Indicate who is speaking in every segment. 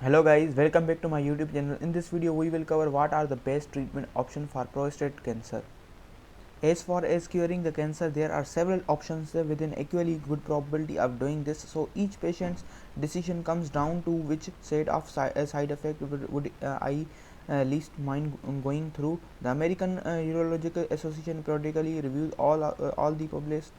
Speaker 1: Hello guys, welcome back to my YouTube channel. In this video we will cover what are the best treatment options for prostate cancer. As far as curing the cancer, there are several options with an equally good probability of doing this, so each patient's decision comes down to which set of side effect would I least mind going through. The American Urologic Association periodically reviews all the published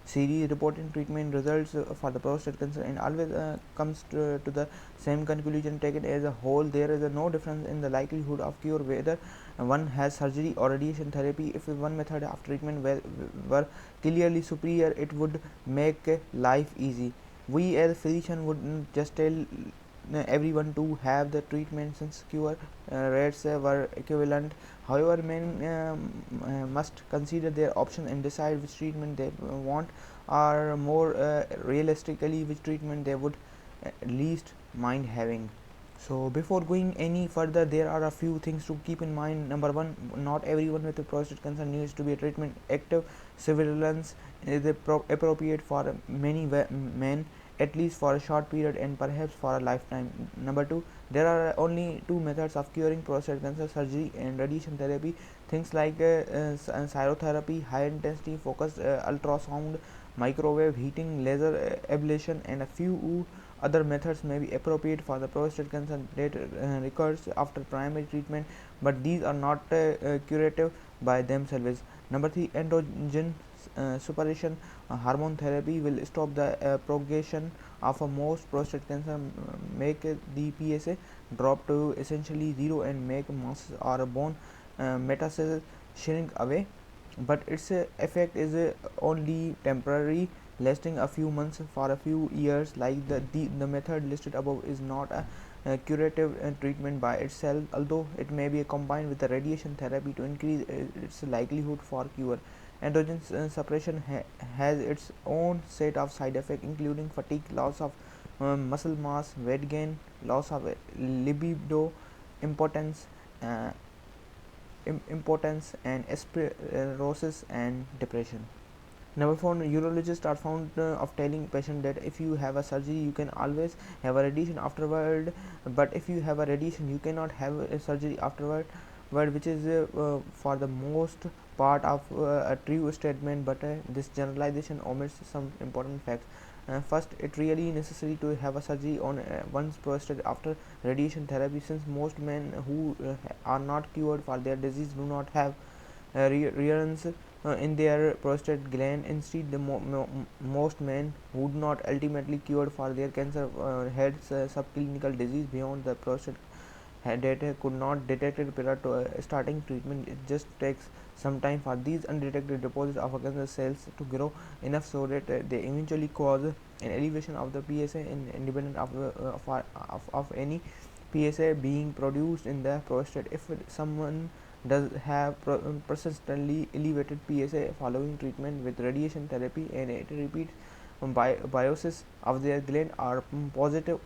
Speaker 1: series reporting treatment results for the prostate cancer and always comes to the same conclusion. Taken as a whole, there is no difference in the likelihood of cure whether one has surgery or radiation therapy. If one method of treatment were clearly superior, it would make life easy. We as a physician would just tell everyone to have the treatment since cure rates were equivalent. However, men must consider their options and decide which treatment they want, or more realistically which treatment they would least mind having. So before going any further, there are a few things to keep in mind. Number one, not everyone with a prostate cancer needs to be a treatment. Active surveillance is appropriate for many men, at least for a short period and perhaps for a lifetime. Number two, there are only two methods of curing prostate cancer: surgery and radiation therapy. Things like cyrotherapy, high intensity focused ultrasound, microwave heating, laser ablation, and a few other methods may be appropriate for the prostate cancer that recurs after primary treatment, but these are not curative by themselves. Number three, androgen suppression hormone therapy will stop the progression of most prostate cancer, make the PSA drop to essentially zero, and make masses or bone metastasis shrink away, but its effect is only temporary, lasting a few months for a few years. Like the method listed above is not a curative treatment by itself, although it may be combined with the radiation therapy to increase its likelihood for cure. Androgen suppression has its own set of side effects, including fatigue, loss of muscle mass, weight gain, loss of libido, impotence, uh, impotence, and sclerosis and depression. Number four, urologists are fond of telling patients that if you have a surgery, you can always have a radiation afterward, but if you have a radiation, you cannot have a surgery afterward, which is for the most part of a true statement, but this generalization omits some important facts. First, it really necessary to have a surgery on one's prostate after radiation therapy, since most men who are not cured for their disease do not have recurrence in their prostate gland. Instead, most men who do not ultimately cured for their cancer had subclinical disease beyond the prostate that could not detected prior to starting treatment. It just takes some time for these undetected deposits of cancer cells to grow enough so that they eventually cause an elevation of the PSA independent of any PSA being produced in the prostate. If someone does have persistently elevated PSA following treatment with radiation therapy and it repeats biopsies of their gland are positive.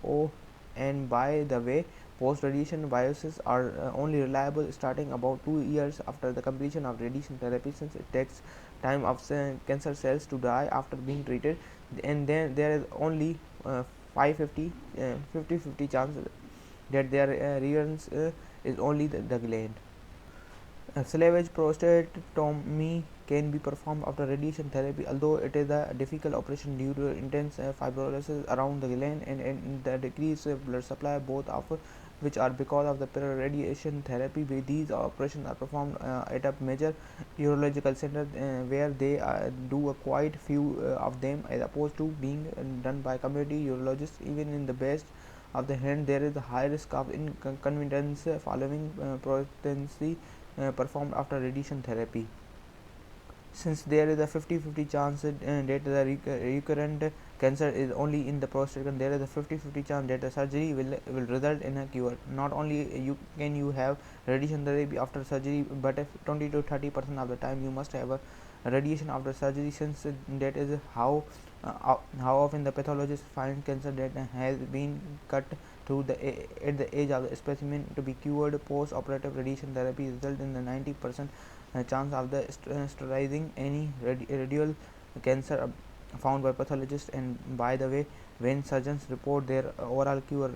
Speaker 1: And by the way, post radiation biopsies are only reliable starting about 2 years after the completion of radiation therapy, since it takes time of cancer cells to die after being treated, and then there is only 550 50 chance that their recurrence is only the gland. Salvage prostatectomy can be performed after radiation therapy, although it is a difficult operation due to intense fibrosis around the gland and the decreased blood supply, both of which are because of the radiation therapy. These operations are performed at a major urological center where they do a quite few of them, as opposed to being done by community urologists. Even in the best of the hand, there is a high risk of inconvenience following prostacy performed after radiation therapy. Since there is a 50-50 chance that the recurrent cancer is only in the prostate, and there is a 50-50 chance that the surgery will result in a cure. Not only you have radiation therapy after surgery, but if 20 to 30% of the time you must have a radiation after surgery, since that is how often the pathologist finds cancer that has been cut through at the edge of the specimen to be cured. Post operative radiation therapy result in the 90% chance of the sterilizing any radial cancer found by pathologists. And by the way, when surgeons report their overall cure